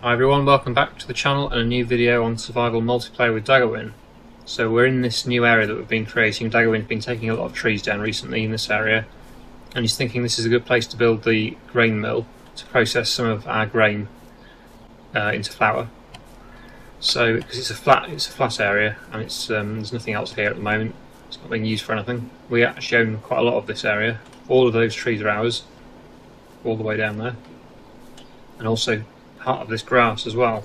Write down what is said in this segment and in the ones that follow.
Hi everyone, welcome back to the channel and a new video on survival multiplayer with Daggerwin. So we're in this new area that we've been creating. Daggerwin's been taking a lot of trees down recently in this area, and he's thinking this is a good place to build the grain mill to process some of our grain into flour. So because it's a flat area and it's there's nothing else here at the moment. It's not being used for anything. We actually own quite a lot of this area. All of those trees are ours, all the way down there, and also part of this grass as well.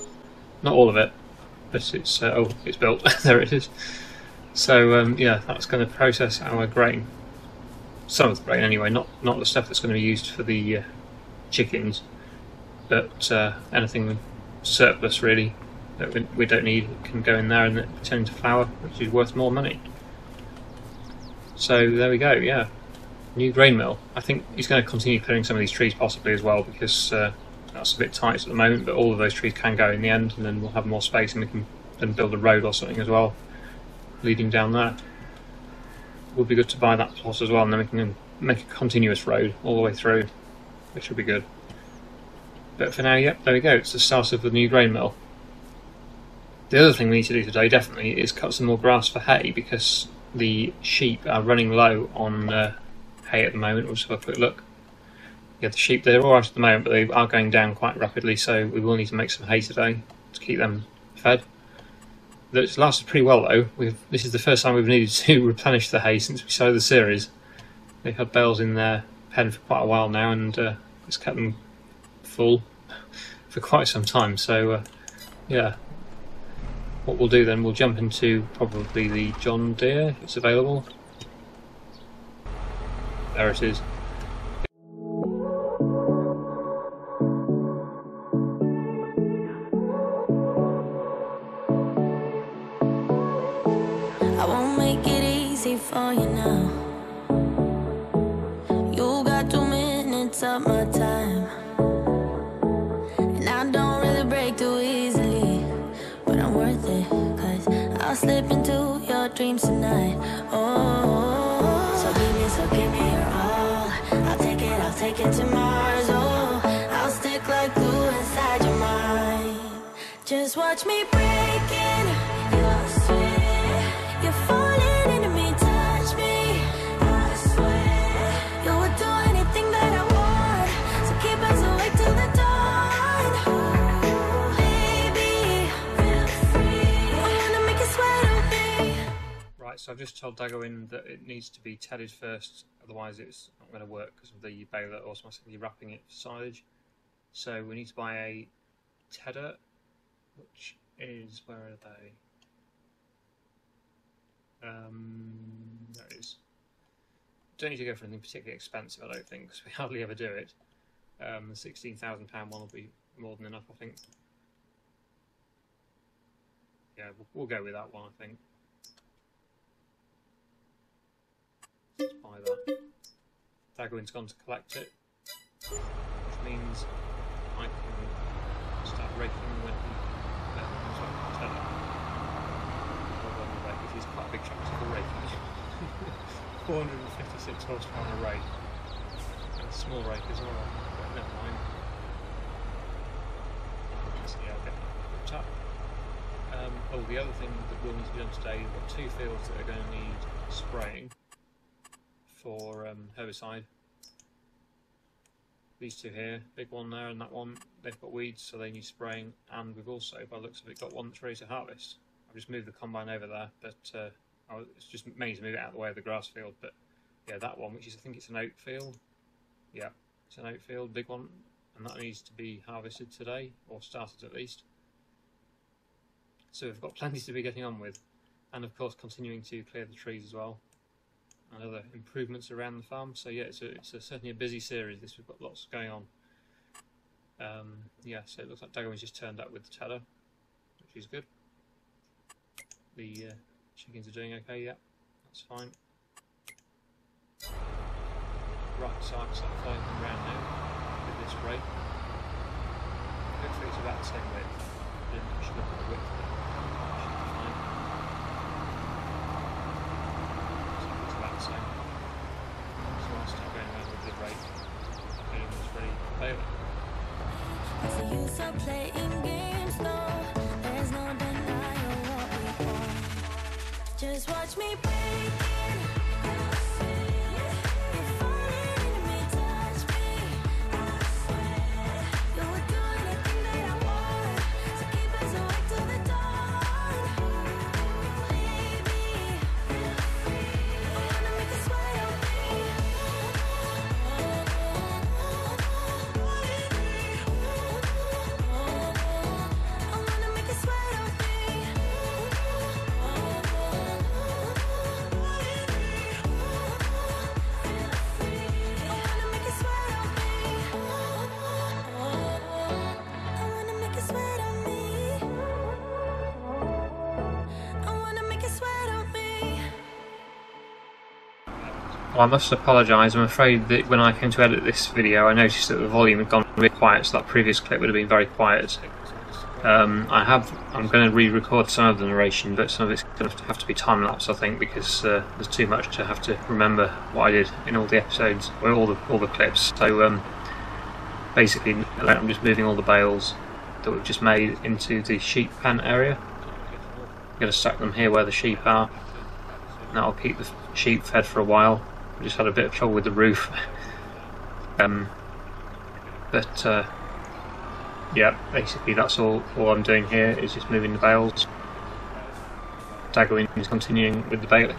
Not all of it, but it's oh, it's built. There it is. So yeah, that's going to process our grain. Some of the grain anyway, not the stuff that's going to be used for the chickens, but anything surplus really that we don't need can go in there and turn into flour, which is worth more money. So there we go. Yeah, new grain mill. I think he's going to continue clearing some of these trees possibly as well, because that's a bit tight at the moment, but all of those trees can go in the end, and then we'll have more space and we can then build a road or something as well leading down there. It would be good to buy that plot as well, and then we can make a continuous road all the way through, which would be good. But for now, yep, there we go, it's the start of the new grain mill. The other thing we need to do today definitely is cut some more grass for hay, because the sheep are running low on hay at the moment. We'll just have a quick look. Yeah, the sheep, they're alright at the moment, but they are going down quite rapidly, so we will need to make some hay today to keep them fed. It's lasted pretty well though. This is the first time we've needed to replenish the hay since we started the series. They've had bales in their pen for quite a while now, and it's kept them full for quite some time, so yeah. What we'll do then, we'll jump into probably the John Deere, if it's available. There it is. I won't make it easy for you now. You got 2 minutes of my time, and I don't really break too easily, but I'm worth it, 'cause I'll slip into your dreams tonight. Oh, so give me your all. I'll take it to Mars. Oh, I'll stick like glue inside your mind. Just watch me breaking your sweat. You're falling into me, touch me. I swear you would do anything that I want, so keep us awake till the dawn. Baby, feel free. I wanna make you sweat on me. Right, so I've just told Daggerwin that it needs to be tedded first, otherwise it's not going to work because of the baler automatically wrapping it for silage. So we need to buy a tedder, which is, where are they? There it is. Don't need to go for anything particularly expensive, I don't think, because we hardly ever do it. The £16,000 one will be more than enough, I think. Yeah, we'll go with that one, I think. Let's buy that. Daggerwin's gone to collect it, which means I can start raking when he comes back to tedder. He's quite a big tractor for raking. 456 horsepower on a rake, and a small rake as well, but never mind. So yeah, I'll get that hooked up. Oh, the other thing that will need to be done today, we've got 2 fields that are going to need spraying for herbicide. These 2 here, big one there and that one, they've got weeds, so they need spraying, and we've also, by the looks of it, got one that's ready to harvest. I've just moved the combine over there, but it's just mainly to move it out of the way of the grass field. But yeah, that one, which is, I think it's an oat field. Yeah, it's an oat field, big one, and that needs to be harvested today, or started at least. So we've got plenty to be getting on with, and of course continuing to clear the trees as well, and other improvements around the farm. So yeah, it's certainly a busy series. We've got lots going on. Yeah, so it looks like Daggerwin's just turned up with the tedder, which is good. The chickens are doing okay, yeah, that's fine. Right, so I can start following them around now with this rake. Hopefully it's about the same width. I should look at the width of it. Should be fine. So it's about the same. So I'll start going around with the rake, getting this ready for baling. You stop playing games, though. There's no denying what we want. Just watch me break it. You're falling in me, touch me. You would do anything that I want. So keep us awake till the dawn. Baby, I wanna make you sweat on me. I wanna make you sweat on me. I wanna make you sweat on me. I wanna make you sweat on me. Well, I must apologise. I'm afraid that when I came to edit this video, I noticed that the volume had gone really quiet, so that previous clip would have been very quiet. I'm going to re-record some of the narration, but some of it's going to have to be time-lapse, I think, because there's too much to have to remember what I did in all the episodes, or all the clips. So basically, I'm just moving all the bales that we've just made into the sheep pen area. I'm going to stack them here where the sheep are, and that'll keep the sheep fed for a while. We just had a bit of trouble with the roof. Yeah, basically that's all I'm doing here is just moving the bales. Daggerwin is continuing with the baling.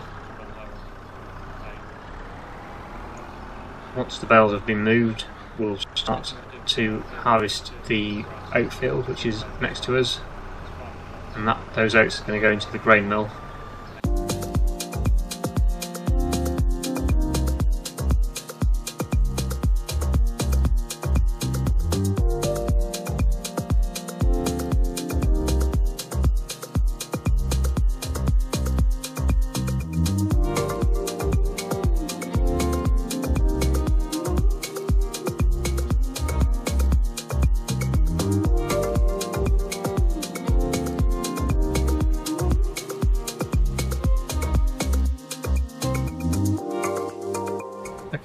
Once the bales have been moved, we'll start to harvest the oat field which is next to us, and those oats are going to go into the grain mill.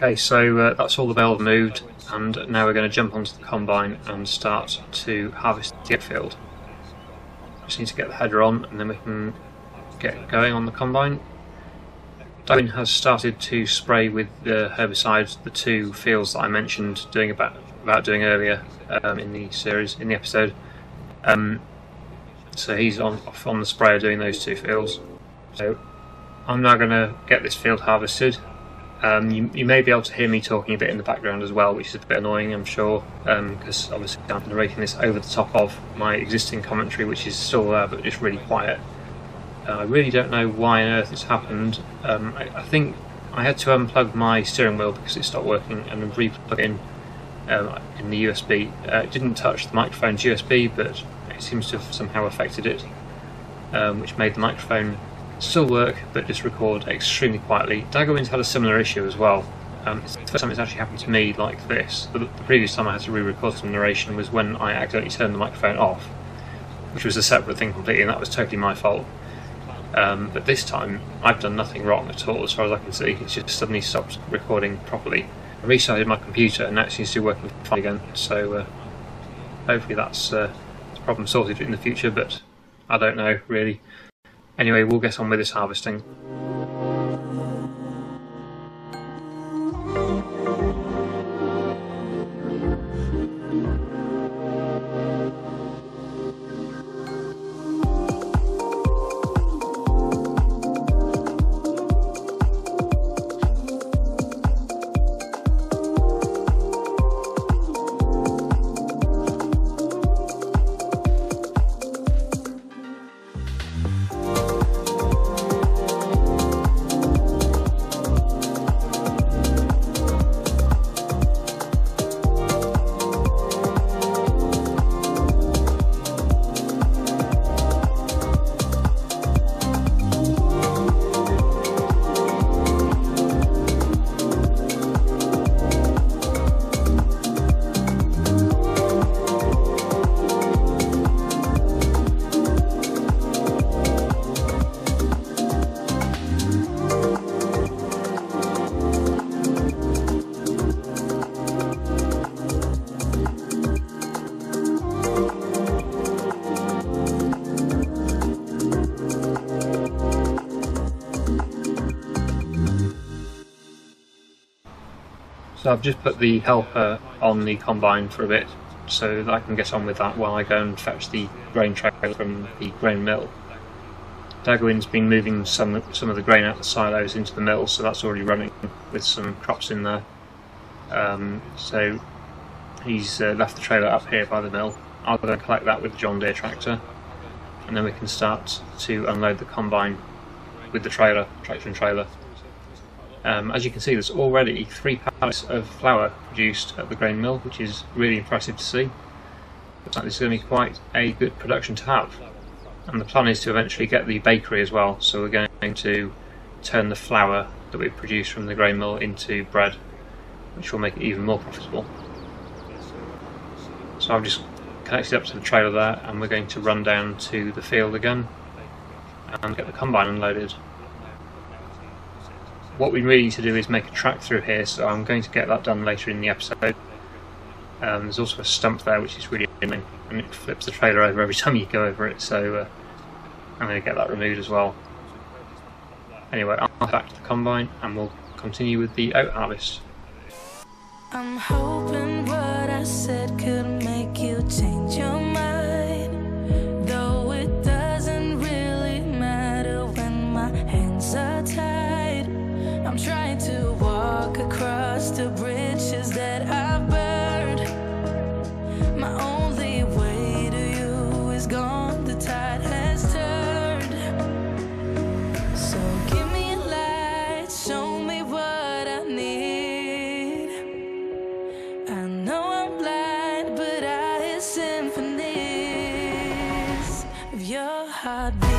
Okay, so that's all the bales moved, and now we're going to jump onto the combine and start to harvest the oat field. Just need to get the header on and then we can get going on the combine. Daggerwin has started to spray with the herbicides the two fields that I mentioned about doing earlier in the series, in the episode. So he's off on the sprayer doing those two fields. So I'm now going to get this field harvested. You may be able to hear me talking a bit in the background as well, which is a bit annoying, I'm sure, because obviously I'm narrating this over the top of my existing commentary, which is still there but just really quiet. I really don't know why on earth it's happened. I think I had to unplug my steering wheel because it stopped working and re-plug in the USB. It didn't touch the microphone's USB, but it seems to have somehow affected it, which made the microphone still work but just record extremely quietly. Daggerwin's had a similar issue as well. It's the first time it's actually happened to me like this. The previous time I had to re-record some narration was when I accidentally turned the microphone off, which was a separate thing completely, and that was totally my fault. But this time I've done nothing wrong at all as far as I can see. It's just suddenly stopped recording properly. I restarted my computer and now it seems to be working fine again, so hopefully that's the problem sorted in the future, but I don't know really. Anyway, we'll get on with this harvesting. So I've just put the helper on the combine for a bit so that I can get on with that while I go and fetch the grain trailer from the grain mill. Daggerwin's been moving some of the grain out the silos into the mill, so that's already running with some crops in there. So he's left the trailer up here by the mill. I'll go and collect that with the John Deere tractor, and then we can start to unload the combine with the trailer, traction trailer. As you can see, there's already 3 pallets of flour produced at the grain mill, which is really impressive to see. Looks like this is going to be quite a good production to have. And the plan is to eventually get the bakery as well, so we're going to turn the flour that we produce from the grain mill into bread, which will make it even more profitable. So I've just connected up to the trailer there, and we're going to run down to the field again and get the combine unloaded. What we really need to do is make a track through here, so I'm going to get that done later in the episode. There's also a stump there which is really annoying, and it flips the trailer over every time you go over it, so I'm going to get that removed as well. Anyway, I'll head back to the combine and we'll continue with the oat harvest. I'm hoping what I said could make you change your mind, though it doesn't really matter when my hands are tied. I'm trying to walk across the bridges that I've burned. My only way to you is gone, the tide has turned. So give me a light, show me what I need. I know I'm blind, but I hear symphonies of your heartbeat.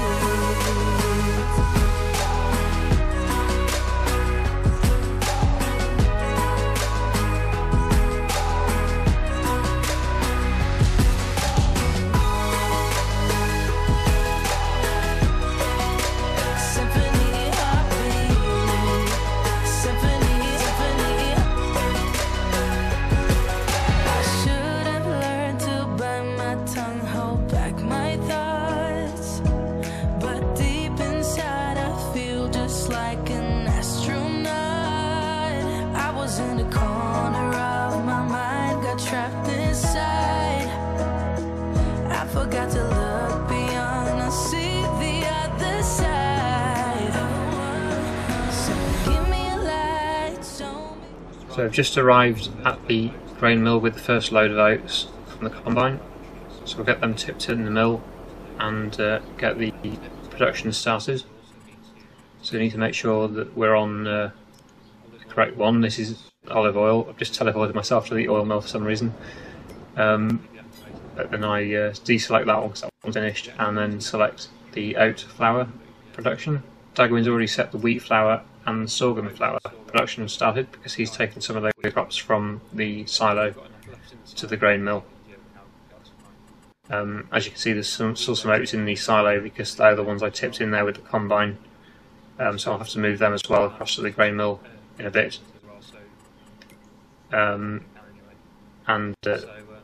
Forgot to look beyond, I see the other side. So give me a light, show me. So I've just arrived at the grain mill with the first load of oats from the combine. So we'll get them tipped in the mill and get the production started. So we need to make sure that we're on the correct one. This is olive oil. I've just teleported myself to the oil mill for some reason. And I deselect that one because that one's finished, and then select the oat flour production. Daggerwin's already set the wheat flour and sorghum flour production started because he's taken some of those crops from the silo to the grain mill. As you can see, there's still some oats in the silo because they're the ones I tipped in there with the combine, so I'll have to move them as well across to the grain mill in a bit.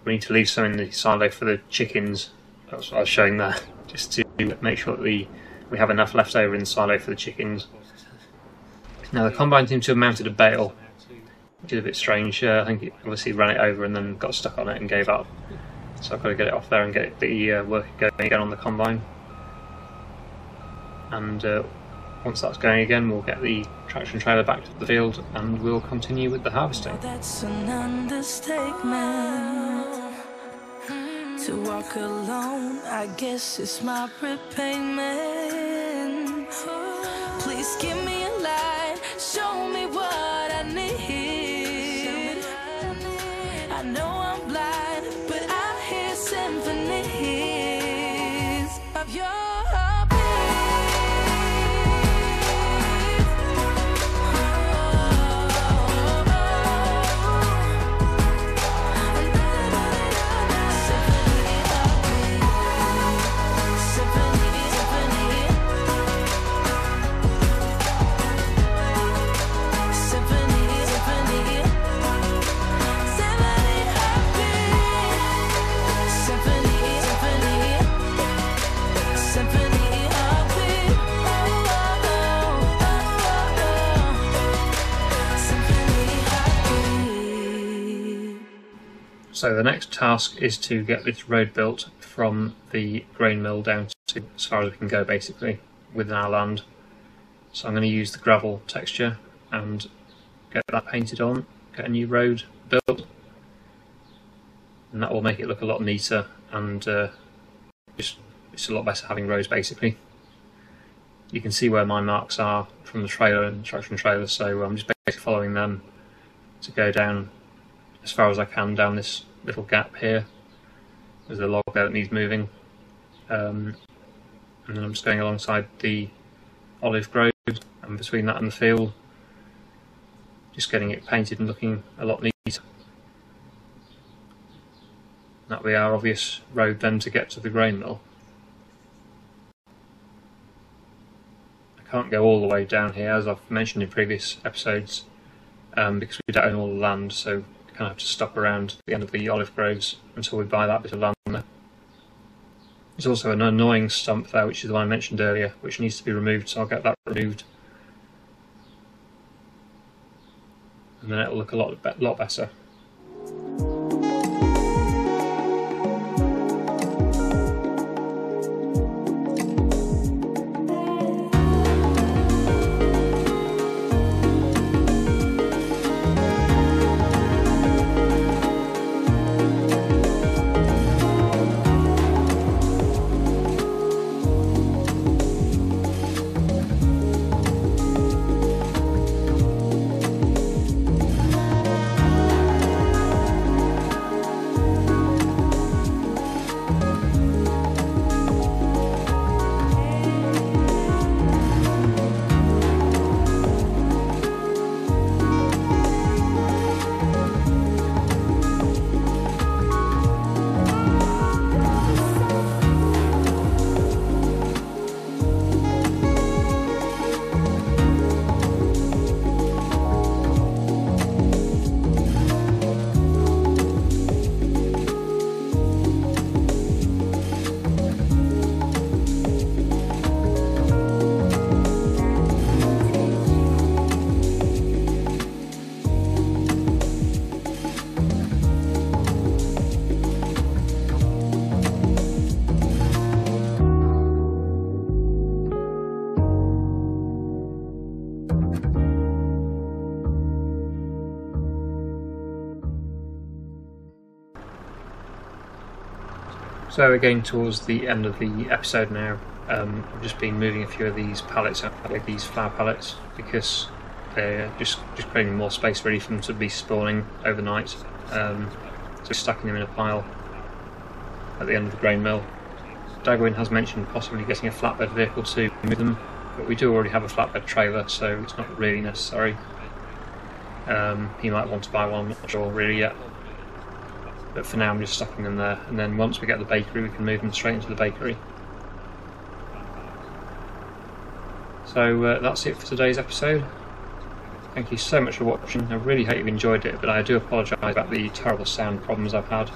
We need to leave some in the silo for the chickens. That's what I was showing there, just to make sure that we have enough left over in the silo for the chickens. Now the combine seems to have mounted a bale, which is a bit strange. I think it obviously ran it over and then got stuck on it and gave up. So I've got to get it off there and get the work going again on the combine. And once that's going again, we'll get the traction trailer back to the field and we'll continue with the harvesting. That's an understatement. To walk alone, I guess it's my repayment. Please give me a light, show me what I need. I know I'm blind, but I hear symphonies of your heartbeat. So the next task is to get this road built from the grain mill down to as far as we can go, basically, within our land. So I'm going to use the gravel texture and get that painted on, get a new road built, and that will make it look a lot neater, and it's a lot better having roads, basically. You can see where my marks are from the trailer and traction trailer, so I'm just basically following them to go down as far as I can down this little gap here. There's a log there that needs moving, and then I'm just going alongside the olive grove, and between that and the field, just getting it painted and looking a lot neater. That will be our obvious road then to get to the grain mill. I can't go all the way down here, as I've mentioned in previous episodes, because we don't own all the land, so we kind of have to stop around the end of the olive groves until we buy that bit of land there. There's also an annoying stump there, which is the one I mentioned earlier, which needs to be removed, so I'll get that removed. And then it'll look a lot better. So we're getting towards the end of the episode now. I've just been moving a few of these pallets out, like these flower pallets, because they're just creating more space ready for them to be spawning overnight. So stacking them in a pile at the end of the grain mill. Daggerwin has mentioned possibly getting a flatbed vehicle to move them, but we do already have a flatbed trailer, so it's not really necessary. He might want to buy one, I'm not sure really yet. But for now I'm just stacking them there, and then once we get the bakery we can move them straight into the bakery. So that's it for today's episode. Thank you so much for watching. I really hope you've enjoyed it, but I do apologise about the terrible sound problems I've had.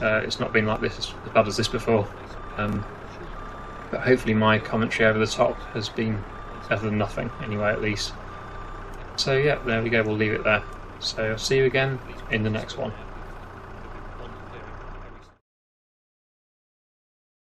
It's not been like this as bad as this before, but hopefully my commentary over the top has been better than nothing, anyway, at least. So yeah, there we go, we'll leave it there. So I'll see you again in the next one.